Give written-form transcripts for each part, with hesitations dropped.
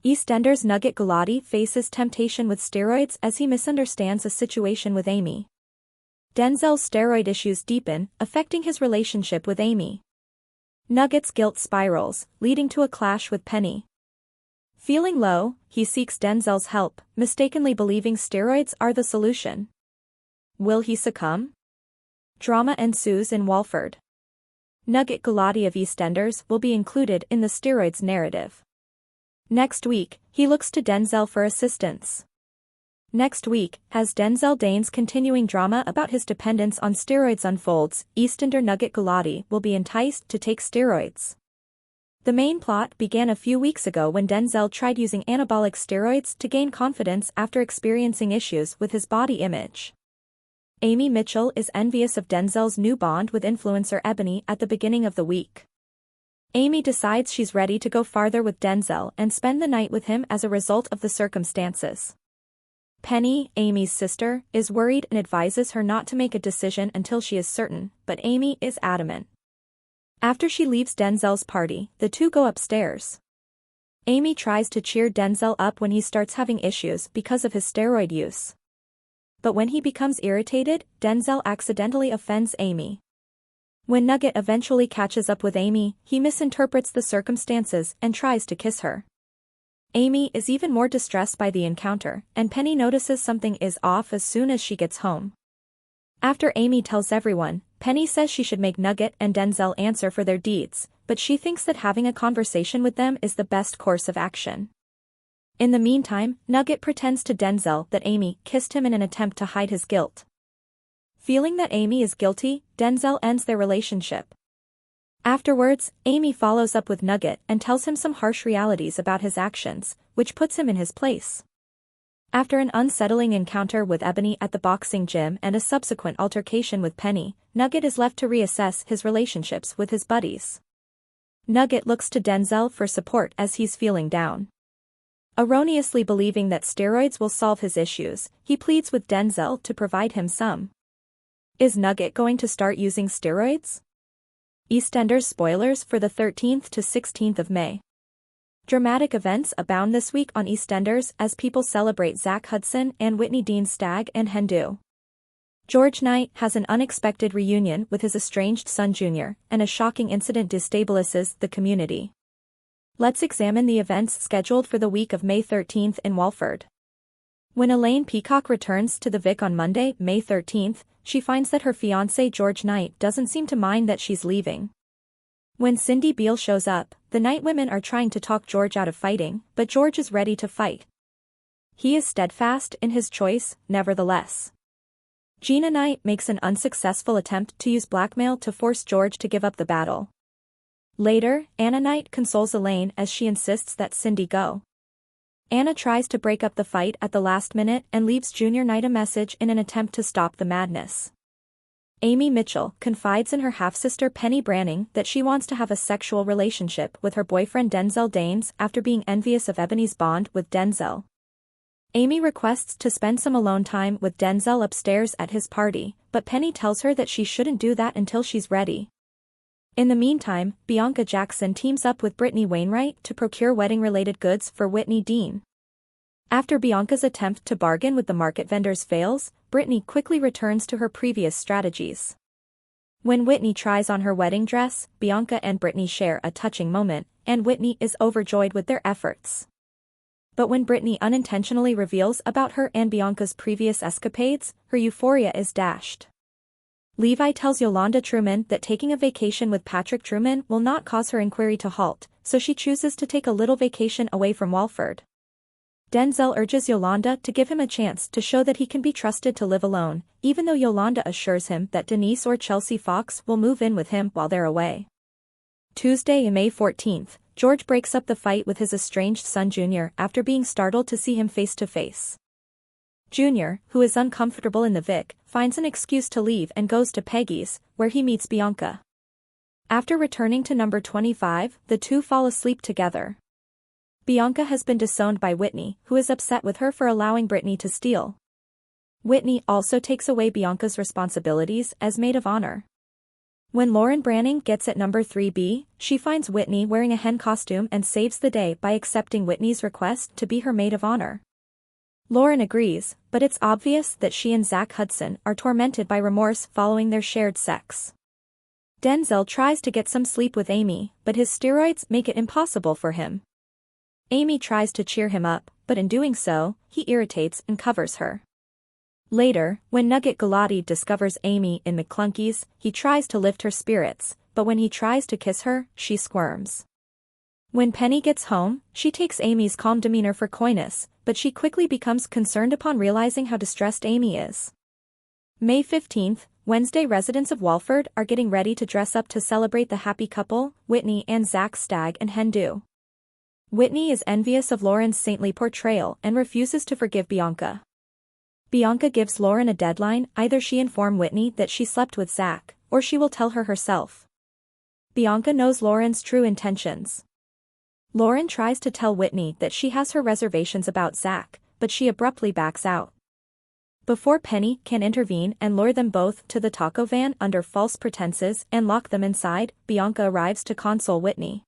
EastEnders Nugget Gulati faces temptation with steroids as he misunderstands a situation with Amy. Denzel's steroid issues deepen, affecting his relationship with Amy. Nugget's guilt spirals, leading to a clash with Penny. Feeling low, he seeks Denzel's help, mistakenly believing steroids are the solution. Will he succumb? Drama ensues in Walford. Nugget Gulati of EastEnders will be included in the steroids narrative. Next week, he looks to Denzel for assistance. Next week, as Denzel Dane's continuing drama about his dependence on steroids unfolds, EastEnder Nugget Gulati will be enticed to take steroids. The main plot began a few weeks ago when Denzel tried using anabolic steroids to gain confidence after experiencing issues with his body image. Amy Mitchell is envious of Denzel's new bond with influencer Ebony at the beginning of the week. Amy decides she's ready to go farther with Denzel and spend the night with him as a result of the circumstances. Penny, Amy's sister, is worried and advises her not to make a decision until she is certain, but Amy is adamant. After she leaves Denzel's party, the two go upstairs. Amy tries to cheer Denzel up when he starts having issues because of his steroid use. But when he becomes irritated, Denzel accidentally offends Amy. When Nugget eventually catches up with Amy, he misinterprets the circumstances and tries to kiss her. Amy is even more distressed by the encounter, and Penny notices something is off as soon as she gets home. After Amy tells everyone, Penny says she should make Nugget and Denzel answer for their deeds, but she thinks that having a conversation with them is the best course of action. In the meantime, Nugget pretends to Denzel that Amy kissed him in an attempt to hide his guilt. Feeling that Amy is guilty, Denzel ends their relationship. Afterwards, Amy follows up with Nugget and tells him some harsh realities about his actions, which puts him in his place. After an unsettling encounter with Ebony at the boxing gym and a subsequent altercation with Penny, Nugget is left to reassess his relationships with his buddies. Nugget looks to Denzel for support as he's feeling down. Erroneously believing that steroids will solve his issues, he pleads with Denzel to provide him some. Is Nugget going to start using steroids? EastEnders spoilers for the 13th to 16th of May. Dramatic events abound this week on EastEnders as people celebrate Zach Hudson and Whitney Dean's stag and hen do. George Knight has an unexpected reunion with his estranged son Junior, and a shocking incident destabilizes the community. Let's examine the events scheduled for the week of May 13th in Walford. When Elaine Peacock returns to the Vic on Monday, May 13th, she finds that her fiancé George Knight doesn't seem to mind that she's leaving. When Cindy Beale shows up, the Knight women are trying to talk George out of fighting, but George is ready to fight. He is steadfast in his choice, nevertheless. Gina Knight makes an unsuccessful attempt to use blackmail to force George to give up the battle. Later, Anna Knight consoles Elaine as she insists that Cindy go. Anna tries to break up the fight at the last minute and leaves Junior Knight a message in an attempt to stop the madness. Amy Mitchell confides in her half-sister Penny Branning that she wants to have a sexual relationship with her boyfriend Denzel Danes after being envious of Ebony's bond with Denzel. Amy requests to spend some alone time with Denzel upstairs at his party, but Penny tells her that she shouldn't do that until she's ready. In the meantime, Bianca Jackson teams up with Brittany Wainwright to procure wedding-related goods for Whitney Dean. After Bianca's attempt to bargain with the market vendors fails, Brittany quickly returns to her previous strategies. When Whitney tries on her wedding dress, Bianca and Brittany share a touching moment, and Whitney is overjoyed with their efforts. But when Brittany unintentionally reveals about her and Bianca's previous escapades, her euphoria is dashed. Levi tells Yolanda Truman that taking a vacation with Patrick Truman will not cause her inquiry to halt, so she chooses to take a little vacation away from Walford. Denzel urges Yolanda to give him a chance to show that he can be trusted to live alone, even though Yolanda assures him that Denise or Chelsea Fox will move in with him while they're away. Tuesday, May 14th, George breaks up the fight with his estranged son Junior after being startled to see him face to face. Junior, who is uncomfortable in the Vic, finds an excuse to leave and goes to Peggy's, where he meets Bianca. After returning to number 25, the two fall asleep together. Bianca has been disowned by Whitney, who is upset with her for allowing Brittany to steal. Whitney also takes away Bianca's responsibilities as maid of honor. When Lauren Branning gets at number 3B, she finds Whitney wearing a hen costume and saves the day by accepting Whitney's request to be her maid of honor. Lauren agrees, but it's obvious that she and Zach Hudson are tormented by remorse following their shared sex. Denzel tries to get some sleep with Amy, but his steroids make it impossible for him. Amy tries to cheer him up, but in doing so, he irritates and covers her. Later, when Nugget Gulati discovers Amy in McClunky's, he tries to lift her spirits, but when he tries to kiss her, she squirms. When Penny gets home, she takes Amy's calm demeanor for coyness, but she quickly becomes concerned upon realizing how distressed Amy is. May 15th, Wednesday. Residents of Walford are getting ready to dress up to celebrate the happy couple, Whitney and Zach's stag and hen do. Whitney is envious of Lauren's saintly portrayal and refuses to forgive Bianca. Bianca gives Lauren a deadline: either she inform Whitney that she slept with Zach, or she will tell her herself. Bianca knows Lauren's true intentions. Lauren tries to tell Whitney that she has her reservations about Zach, but she abruptly backs out. Before Penny can intervene and lure them both to the taco van under false pretenses and lock them inside, Bianca arrives to console Whitney.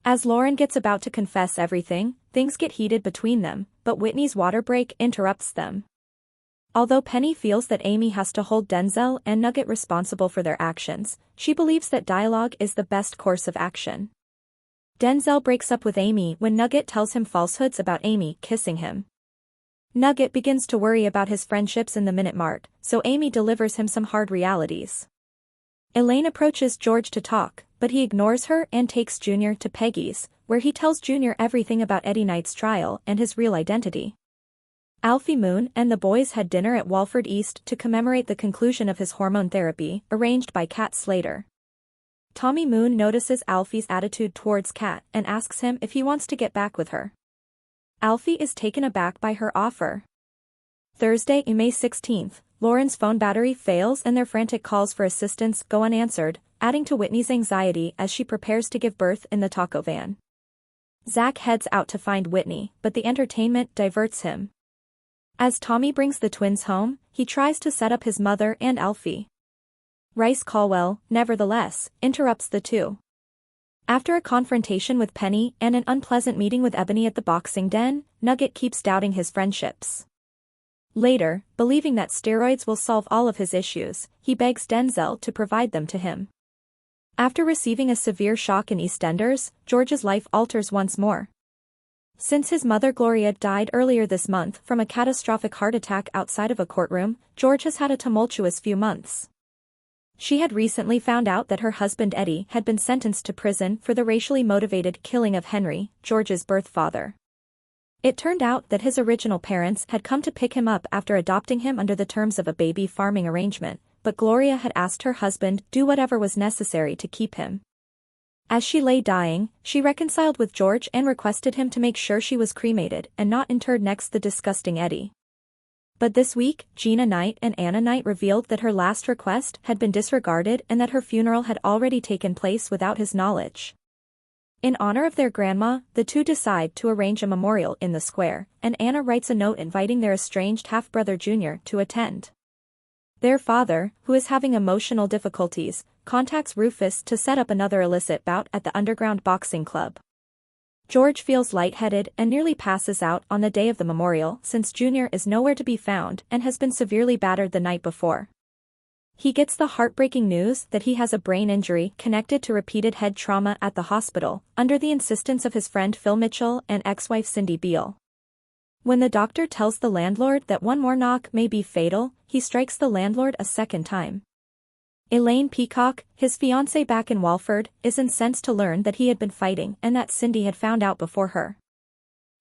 As Lauren gets about to confess everything, things get heated between them, but Whitney's water break interrupts them. Although Penny feels that Amy has to hold Denzel and Nugget responsible for their actions, she believes that dialogue is the best course of action. Denzel breaks up with Amy when Nugget tells him falsehoods about Amy kissing him. Nugget begins to worry about his friendships in the Minute Mart, so Amy delivers him some hard realities. Elaine approaches George to talk, but he ignores her and takes Junior to Peggy's, where he tells Junior everything about Eddie Knight's trial and his real identity. Alfie Moon and the boys had dinner at Walford East to commemorate the conclusion of his hormone therapy, arranged by Kat Slater. Tommy Moon notices Alfie's attitude towards Kat and asks him if he wants to get back with her. Alfie is taken aback by her offer. Thursday, May 16th, Lauren's phone battery fails and their frantic calls for assistance go unanswered, adding to Whitney's anxiety as she prepares to give birth in the taco van. Zach heads out to find Whitney, but the entertainment diverts him. As Tommy brings the twins home, he tries to set up his mother and Alfie. Rice Caldwell, nevertheless, interrupts the two. After a confrontation with Penny and an unpleasant meeting with Ebony at the boxing den, Nugget keeps doubting his friendships. Later, believing that steroids will solve all of his issues, he begs Denzel to provide them to him. After receiving a severe shock in EastEnders, George's life alters once more. Since his mother Gloria died earlier this month from a catastrophic heart attack outside of a courtroom, George has had a tumultuous few months. She had recently found out that her husband Eddie had been sentenced to prison for the racially motivated killing of Henry, George's birth father. It turned out that his original parents had come to pick him up after adopting him under the terms of a baby farming arrangement, but Gloria had asked her husband do whatever was necessary to keep him. As she lay dying, she reconciled with George and requested him to make sure she was cremated and not interred next the disgusting Eddie. But this week, Gina Knight and Anna Knight revealed that her last request had been disregarded and that her funeral had already taken place without his knowledge. In honor of their grandma, the two decide to arrange a memorial in the square, and Anna writes a note inviting their estranged half-brother Junior to attend. Their father, who is having emotional difficulties, contacts Rufus to set up another illicit bout at the underground boxing club. George feels lightheaded and nearly passes out on the day of the memorial since Junior is nowhere to be found and has been severely battered the night before. He gets the heartbreaking news that he has a brain injury connected to repeated head trauma at the hospital, under the insistence of his friend Phil Mitchell and ex-wife Cindy Beale. When the doctor tells the landlord that one more knock may be fatal, he strikes the landlord a second time. Elaine Peacock, his fiancée back in Walford, is incensed to learn that he had been fighting and that Cindy had found out before her.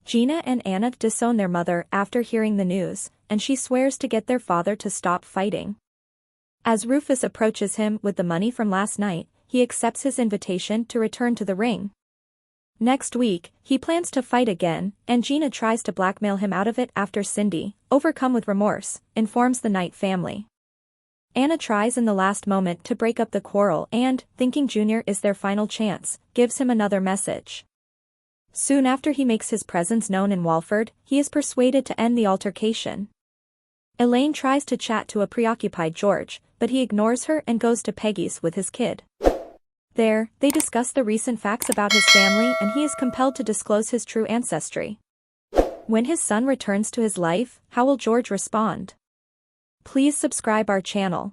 Gina and Anna disown their mother after hearing the news, and she swears to get their father to stop fighting. As Rufus approaches him with the money from last night, he accepts his invitation to return to the ring. Next week, he plans to fight again, and Gina tries to blackmail him out of it after Cindy, overcome with remorse, informs the Knight family. Anna tries in the last moment to break up the quarrel and, thinking Junior is their final chance, gives him another message. Soon after he makes his presence known in Walford, he is persuaded to end the altercation. Elaine tries to chat to a preoccupied George, but he ignores her and goes to Peggy's with his kid. There, they discuss the recent facts about his family and he is compelled to disclose his true ancestry. When his son returns to his life, how will George respond? Please subscribe our channel.